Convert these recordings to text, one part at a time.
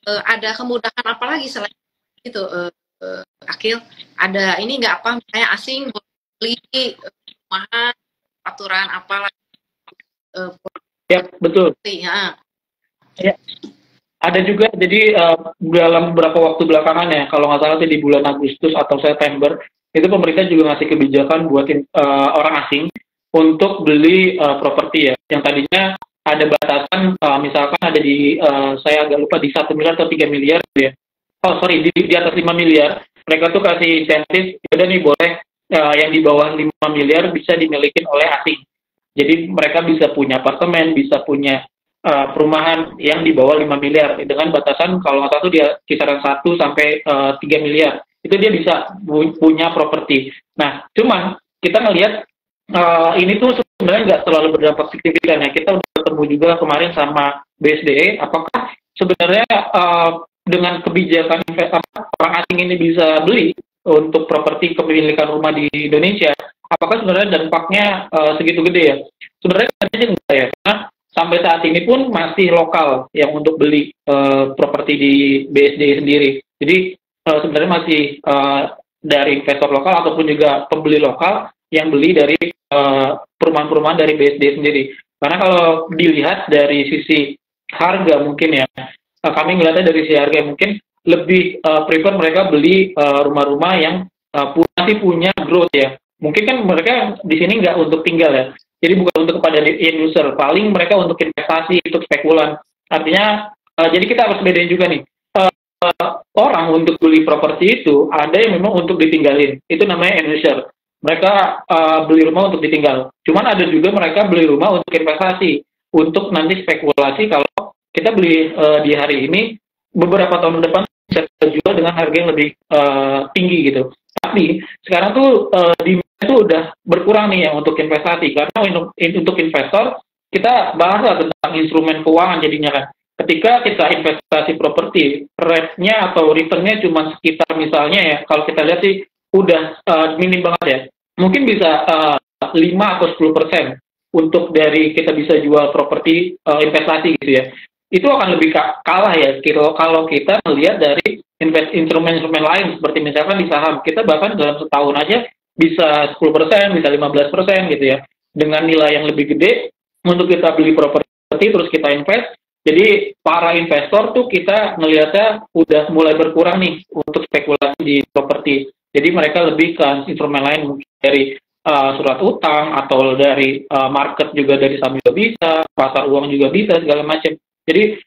ada kemudahan apa lagi selain itu, Akil? Ada ini nggak apa misalnya asing beli rumahan, aturan apa lagi? Ya, betul. Ya. Ya, ada juga. Jadi dalam beberapa waktu belakangan ya, kalau nggak salah sih di bulan Agustus atau September, itu pemerintah juga ngasih kebijakan buat orang asing untuk beli properti ya. Yang tadinya ada batasan, misalkan ada di, saya agak lupa di 1 miliar atau 3 miliar gitu ya. Oh sorry, di atas 5 miliar, mereka tuh kasih insentif, udah nih boleh yang di bawah 5 miliar bisa dimiliki oleh asing. Jadi mereka bisa punya apartemen, bisa punya perumahan yang di bawah 5 miliar dengan batasan kalau nggak salah dia kisaran 1 sampai 3 miliar. Itu dia bisa punya properti. Nah, cuman kita ngelihat ini tuh sebenarnya nggak terlalu berdampak signifikan ya. Kita udah ketemu juga kemarin sama BSDE, apakah sebenarnya dengan kebijakan orang asing ini bisa beli untuk properti kepemilikan rumah di Indonesia, apakah sebenarnya dampaknya segitu gede ya? Sebenarnya sih enggak ya, karena sampai saat ini pun masih lokal yang untuk beli properti di BSD sendiri. Jadi sebenarnya masih dari investor lokal ataupun juga pembeli lokal yang beli dari perumahan-perumahan dari BSD sendiri. Karena kalau dilihat dari sisi harga mungkin ya, kami melihatnya dari sisi harga mungkin lebih prefer mereka beli rumah-rumah yang masih punya growth ya. Mungkin kan mereka di sini nggak untuk tinggal ya. Jadi bukan untuk kepada end user, paling mereka untuk investasi, untuk spekulan. Artinya, jadi kita harus bedain juga nih. Orang untuk beli properti itu ada yang memang untuk ditinggalin. Itu namanya end user. Mereka beli rumah untuk ditinggal. Cuman ada juga mereka beli rumah untuk investasi, untuk nanti spekulasi kalau kita beli di hari ini, beberapa tahun depan bisa jual dengan harga yang lebih tinggi gitu. Tapi sekarang tuh demand itu udah berkurang nih ya untuk investasi, karena untuk investor kita bahas tentang instrumen keuangan jadinya kan. Ketika kita investasi properti, rate-nya atau return-nya cuma sekitar misalnya ya, kalau kita lihat sih udah minim banget ya. Mungkin bisa 5 atau 10% untuk dari kita bisa jual properti investasi gitu ya. Itu akan lebih kalah ya kalau kita melihat dari instrumen-instrumen lain seperti misalkan di saham, kita bahkan dalam setahun aja bisa 10%, bisa 15% gitu ya, dengan nilai yang lebih gede untuk kita beli properti terus kita invest. Jadi para investor tuh kita melihatnya udah mulai berkurang nih untuk spekulasi di properti. Jadi mereka lebih ke instrumen lain, mungkin dari surat utang atau dari market juga, dari saham juga bisa, pasar uang juga bisa, segala macam. Jadi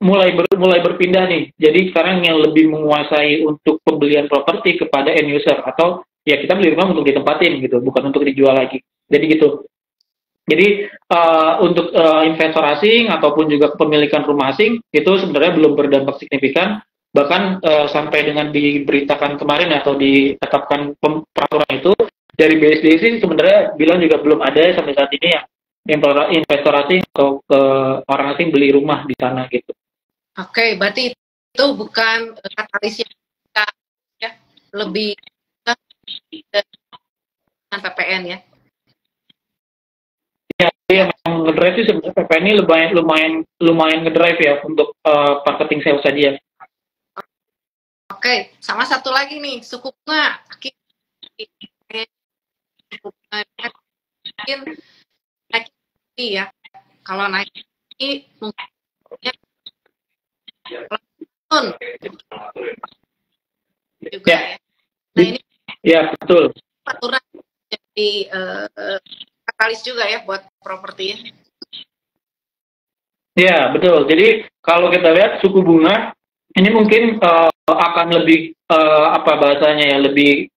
mulai berpindah nih. Jadi sekarang yang lebih menguasai untuk pembelian properti kepada end user, atau ya kita beli rumah untuk ditempatin gitu, bukan untuk dijual lagi. Jadi gitu. Jadi untuk investor asing ataupun juga kepemilikan rumah asing itu sebenarnya belum berdampak signifikan. Bahkan sampai dengan diberitakan kemarin atau ditetapkan peraturan itu dari BSD sih sebenarnya bilang juga belum ada sampai saat ini yang investor asing atau orang asing beli rumah di sana gitu. Oke, berarti itu bukan katalisnya ya, lebih dengan PPN ya. Ya, yang ngedrive sih sebenarnya PPN ini lumayan ngedrive ya untuk marketing sales dia. Oke, sama satu lagi nih, suku bunga. Mungkin naik ya. Kalau naik ini mungkin juga ya. Nah ini ya betul. Aturan jadi katalis juga ya buat properti ya. Ya betul. Jadi kalau kita lihat suku bunga ini mungkin akan lebih apa bahasanya ya, lebih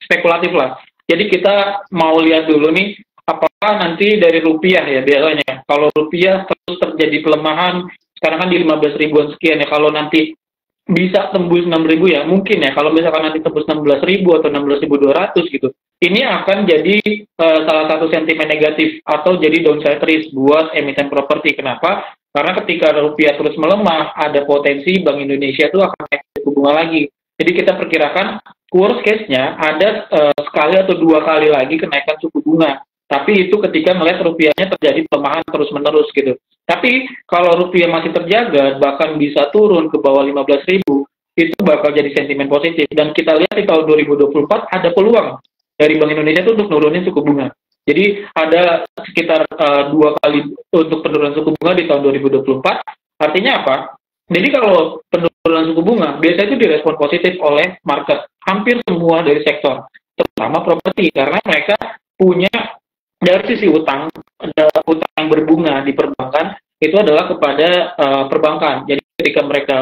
spekulatif lah. Jadi kita mau lihat dulu nih apakah nanti dari rupiah ya biasanya. Kalau rupiah terus terjadi pelemahan, sekarang kan di 15 ribuan sekian ya. Kalau nanti bisa tembus 6.000 ya mungkin ya, kalau misalkan nanti tembus 16.000 atau 16.200 gitu, ini akan jadi salah satu sentimen negatif atau jadi downside risk buat emiten properti. Kenapa? Karena ketika rupiah terus melemah, ada potensi Bank Indonesia itu akan naik suku bunga lagi. Jadi kita perkirakan worst case-nya ada sekali atau 2 kali lagi kenaikan suku bunga. Tapi itu ketika melihat rupiahnya terjadi pelemahan terus-menerus gitu. Tapi kalau rupiah masih terjaga, bahkan bisa turun ke bawah 15.000, itu bakal jadi sentimen positif. Dan kita lihat di tahun 2024 ada peluang dari Bank Indonesia itu untuk nurunin suku bunga. Jadi ada sekitar 2 kali untuk penurunan suku bunga di tahun 2024. Artinya apa? Jadi kalau penurunan suku bunga biasanya itu direspon positif oleh market, hampir semua dari sektor, terutama properti, karena mereka punya dari sisi utang, ada utang yang berbunga di perbankan itu adalah kepada perbankan. Jadi ketika mereka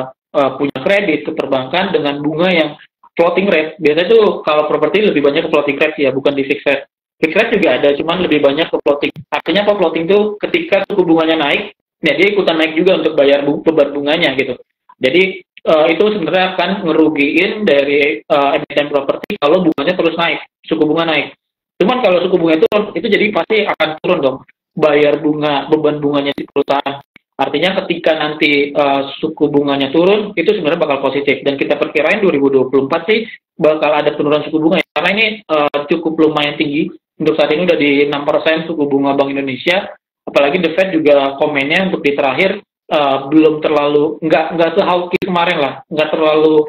punya kredit ke perbankan dengan bunga yang floating rate, biasanya tuh kalau properti lebih banyak ke floating rate ya, bukan di fixed rate. Fixed rate juga ada, cuman lebih banyak ke floating. Artinya apa floating itu ketika suku bunganya naik, ya dia ikutan naik juga untuk bayar beban bunganya gitu. Jadi itu sebenarnya akan ngerugiin dari emiten properti kalau bunganya terus naik, suku bunga naik. Cuman kalau suku bunga itu jadi pasti akan turun dong bayar bunga, beban bunganya di perusahaan. Artinya ketika nanti suku bunganya turun, itu sebenarnya bakal positif. Dan kita perkirain 2024 sih bakal ada penurunan suku bunga. Karena ini cukup lumayan tinggi. Untuk saat ini udah di 6% suku bunga Bank Indonesia. Apalagi The Fed juga komennya untuk di terakhir belum terlalu, nggak se-hawkish kemarin lah. Nggak terlalu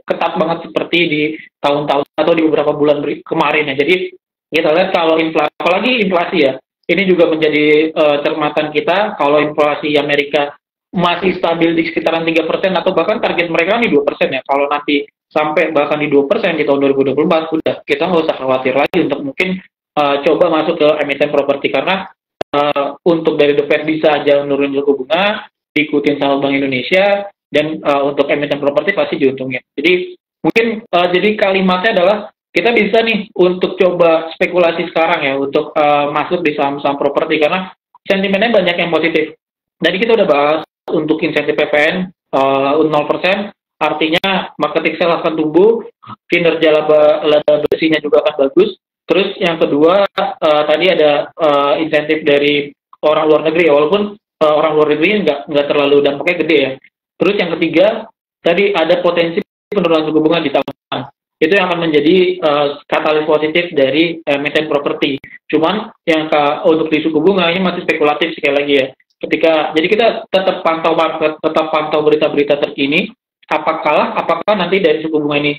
ketat banget seperti di tahun-tahun atau di beberapa bulan kemarin ya. Jadi kita lihat kalau inflasi, apalagi inflasi ya, ini juga menjadi cermatan kita. Kalau inflasi Amerika masih stabil di sekitaran 3% atau bahkan target mereka nih 2% ya. Kalau nanti sampai bahkan di 2% di tahun 2024, udah kita nggak usah khawatir lagi untuk mungkin coba masuk ke emiten properti, karena untuk dari The Fed bisa aja menurun suku bunga, diikutin sama Bank Indonesia, dan untuk emiten properti pasti diuntungin. Jadi mungkin jadi kalimatnya adalah kita bisa nih untuk coba spekulasi sekarang ya untuk masuk di saham-saham properti, karena sentimennya banyak yang positif. Jadi kita udah bahas untuk insentif PPN 0%, artinya market sell akan tumbuh, kinerja laba bersihnya juga akan bagus. Terus yang kedua tadi ada insentif dari orang luar negeri ya, walaupun orang luar negeri nggak terlalu dampaknya gede ya. Terus yang ketiga tadi ada potensi penurunan suku bunga di tahun depan. Itu yang akan menjadi katalis positif dari emiten properti. Cuman yang untuk di suku bunga ini masih spekulatif sekali lagi ya. Jadi kita tetap pantau market, tetap pantau berita-berita terkini. Apakah nanti dari suku bunga ini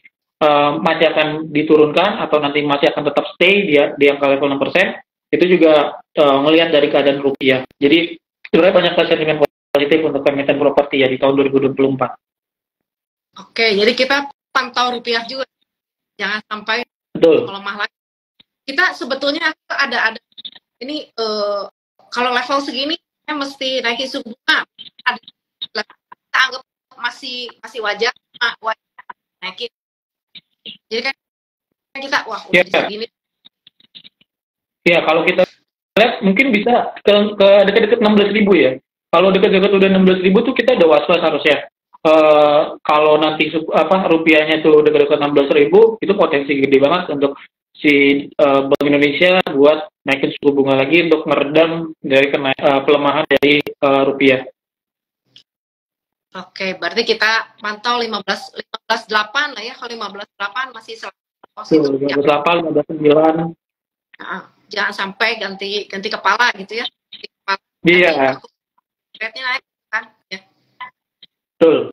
masih akan diturunkan atau nanti masih akan tetap stay di angka level 6%, itu juga melihat dari keadaan rupiah. Jadi sebenarnya banyak sentimen positif untuk emiten properti ya di tahun 2024. Oke, jadi kita pantau rupiah juga, jangan sampai melemah lagi. Kita sebetulnya ada ini kalau level segini mesti naikin suku bunga, kita anggap masih wajar naikin. Jadi kan kita udah segini. Ya, kalau kita lihat mungkin bisa ke dekat-dekat 16.000 ya. Kalau dekat-dekat udah 16.000 tuh kita udah was-was harusnya. Kalau nanti rupiahnya tuh dekat-dekat 16.000, itu potensi gede banget untuk si Bank Indonesia buat naikin suku bunga lagi untuk meredam dari pelemahan dari rupiah. Oke, berarti kita pantau 15.8 lah ya. Kalau 15.8 masih positif. 15.8, 15.9. Jangan sampai ganti kepala gitu ya. Iya. Rate-nya naik kan ya. Betul.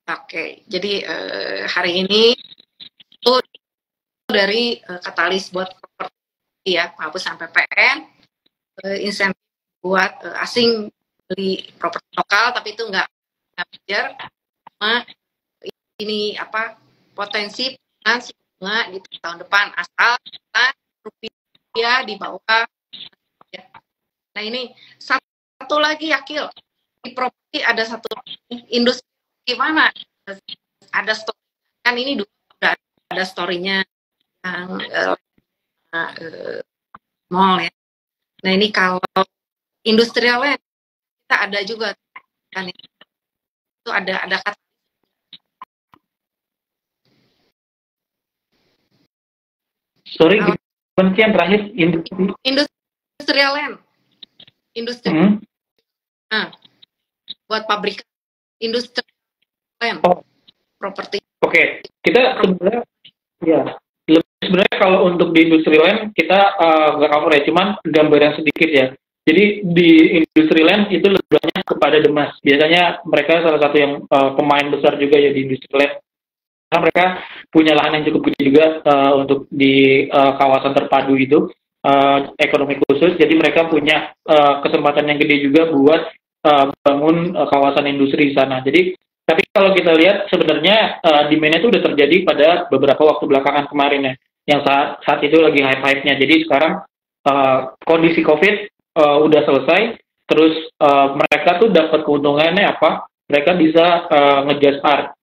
Oke, jadi hari ini itu dari katalis buat properti ya, hapus PPN, insentif buat asing beli properti lokal, tapi itu nggak wajar, sama ini potensi bunga di tahun depan asal rupiah di bawah ya. Nah ini satu lagi Akil, di properti ada satu industri gimana, ada story kan, ini dulu ada story-nya yang mall ya. Nah ini kalau industrialnya kita ada juga kan, itu ada kata sorry yang terakhir industrial land, industri buat pabrik industri land properti. Oke, kita sebenarnya ya sebenarnya kalau untuk di industri land kita nggak cover ya, cuman gambaran sedikit ya. Jadi di industri land itu lebih banyak kepada Demas. Biasanya mereka salah satu yang pemain besar juga ya di industri land. Karena mereka punya lahan yang cukup gede juga untuk di kawasan terpadu itu ekonomi khusus. Jadi mereka punya kesempatan yang gede juga buat bangun kawasan industri di sana. Jadi tapi kalau kita lihat sebenarnya demand-nya itu udah terjadi pada beberapa waktu belakangan kemarin ya, yang saat itu lagi hype-hype-nya. Jadi sekarang kondisi COVID udah selesai, terus mereka tuh dapat keuntungannya apa? Mereka bisa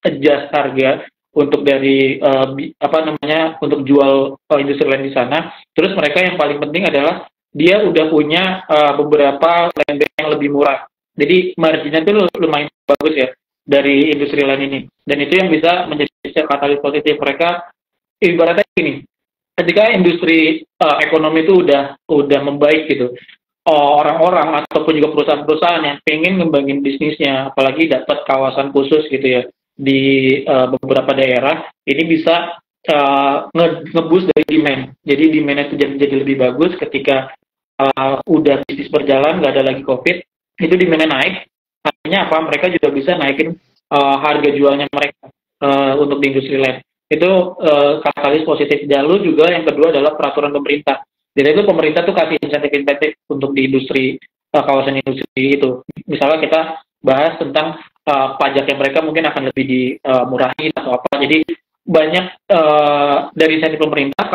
adjust harga untuk dari apa namanya untuk jual industri land di sana. Terus mereka yang paling penting adalah dia udah punya beberapa land bank yang lebih murah. Jadi marginnya tuh lumayan bagus ya dari industri land ini. Dan itu yang bisa menjadi katalis positif mereka. Ibaratnya gini, ketika industri ekonomi itu udah membaik gitu, orang-orang ataupun juga perusahaan-perusahaan yang pengen ngembangin bisnisnya, apalagi dapat kawasan khusus gitu ya di beberapa daerah, ini bisa ngeboost dari demand. Jadi demand itu jadi lebih bagus ketika udah bisnis berjalan, nggak ada lagi COVID, itu demand-nya naik. Artinya apa? Mereka juga bisa naikin harga jualnya mereka untuk di industri land. Itu katalis positif. Lalu juga yang kedua adalah peraturan pemerintah. Jadi itu pemerintah tuh kasih insentif-insentif untuk di industri kawasan industri itu. Misalnya kita bahas tentang pajak yang mereka mungkin akan lebih dimurahin atau apa. Jadi banyak dari insentif pemerintah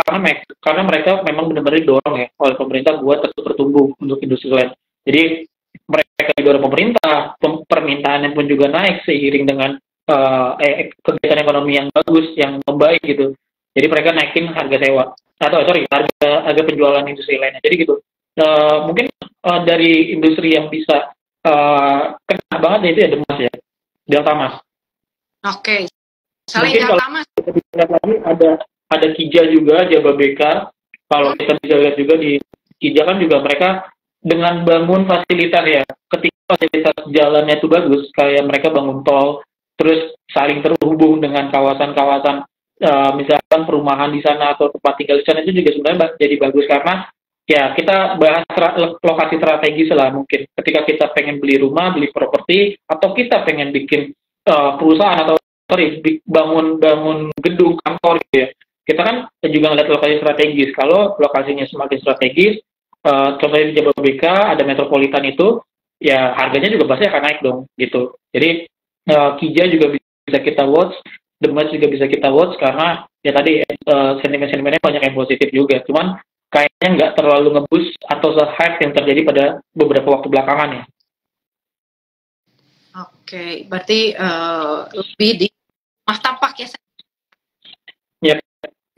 karena mereka memang benar-benar didorong ya oleh pemerintah buat terus bertumbuh untuk industri land. Jadi mereka didorong pemerintah, permintaannya pun juga naik seiring dengan kegiatan ekonomi yang bagus, yang membaik gitu. Jadi mereka naikin harga sewa atau harga penjualan industri lainnya. Jadi gitu. Mungkin dari industri yang bisa kena banget itu ya Demas ya, Delta Mas. Oke. Selain Delta Mas, kita lagi ada Kija juga, Jababeka. Kalau kita bisa lihat juga di Kija kan juga mereka dengan bangun fasilitas ya. Ketika fasilitas jalannya itu bagus, kayak mereka bangun tol, terus saling terhubung dengan kawasan-kawasan misalkan perumahan di sana atau tempat tinggal di sana, itu juga sebenarnya jadi bagus karena ya kita bahas lokasi strategis lah mungkin. Ketika kita pengen beli rumah, beli properti, atau kita pengen bikin perusahaan atau bangun gedung kantor gitu ya. Kita kan juga ngeliat lokasi strategis. Kalau lokasinya semakin strategis, contohnya di Jababeka ada metropolitan itu, ya harganya juga pasti akan naik dong gitu. Jadi Kija juga bisa kita watch, Demas juga bisa kita watch karena ya tadi sentimen-sentimennya banyak yang positif juga. Cuman kayaknya nggak terlalu ngebus atau se-hype yang terjadi pada beberapa waktu belakangan ya. Oke, berarti lebih di Tapak ya. Ya.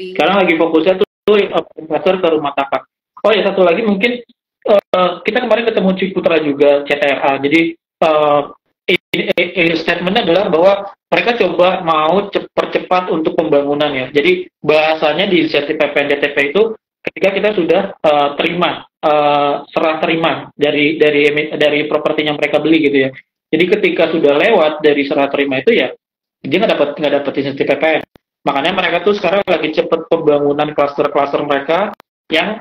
Sekarang lagi fokusnya tuh investor ke rumah tapak. Oh ya, satu lagi mungkin kita kemarin ketemu Ciputra juga CTRA. Jadi statementnya adalah bahwa mereka coba mau percepat untuk pembangunan ya. Jadi bahasanya di insentif PPNDTP itu ketika kita sudah serah terima dari propertinya mereka beli gitu ya. Jadi ketika sudah lewat dari serah terima itu ya dia nggak dapat insentif PPN. Makanya mereka tuh sekarang lagi cepat pembangunan klaster-klaster mereka yang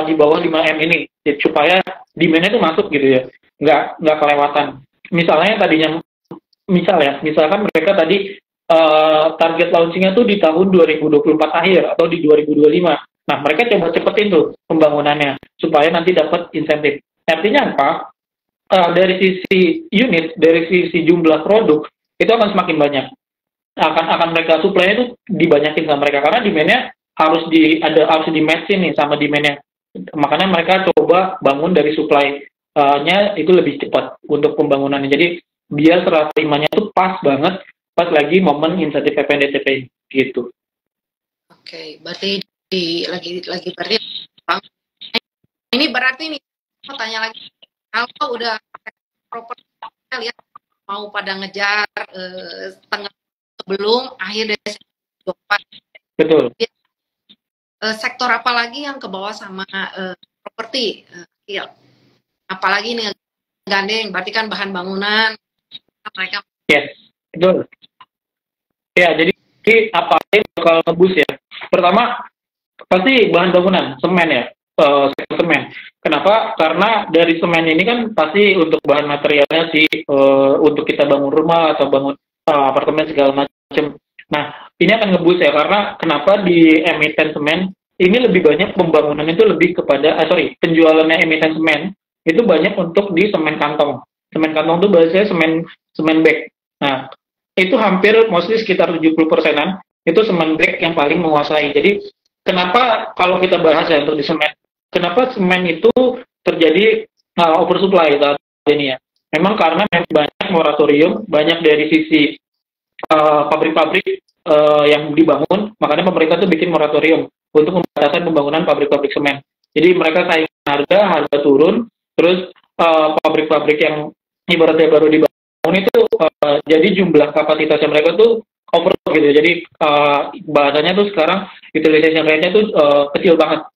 di bawah 5M ini supaya demand-nya itu masuk gitu ya, nggak kelewatan. Misalkan mereka tadi target launchingnya tuh di tahun 2024 akhir atau di 2025. Nah mereka coba cepetin tuh pembangunannya supaya nanti dapat insentif. Artinya apa? Dari sisi unit, dari sisi jumlah produk itu akan semakin banyak. Akan mereka supply itu dibanyakin sama mereka karena demand-nya harus di match nih sama demand-nya. Makanya mereka coba bangun dari supply-nya itu lebih cepat untuk pembangunannya. Jadi biar serah terimanya itu pas banget pas lagi momen insentif PPNDTP gitu. Oke, berarti lagi berarti ini berarti nih mau tanya lagi, kalau udah properti kita lihat mau pada ngejar setengah sebelum akhir Desember 2024. Betul. Sektor apa lagi yang ke bawah sama properti? Apalagi nih gandeng, berarti kan bahan bangunan mereka. Yes, betul. Ya, jadi apa yang bakal ngebus ya? Pertama, Pasti bahan bangunan, semen ya, sektor semen. Kenapa? Karena dari semen ini kan pasti untuk bahan materialnya untuk kita bangun rumah atau bangun apartemen segala macam. Nah, ini akan ngebus ya, karena kenapa di emiten semen ini lebih banyak pembangunan itu lebih kepada, penjualannya emiten semen itu banyak untuk di semen kantong. Semen kantong itu biasanya semen bag. Nah, itu hampir mostly sekitar 70%-an itu semen bag yang paling menguasai. Jadi kenapa kalau kita bahas ya untuk di semen, kenapa semen itu terjadi oversupply saat ini ya? Memang karena banyak moratorium, banyak dari sisi pabrik-pabrik yang dibangun, makanya pemerintah tuh bikin moratorium untuk pembatasan pembangunan pabrik-pabrik semen. Jadi mereka saing harga turun, terus pabrik-pabrik yang ibaratnya baru dibangun itu jadi jumlah kapasitasnya mereka tuh over gitu. Jadi bahasanya tuh sekarang utilization rate-nya tuh kecil banget.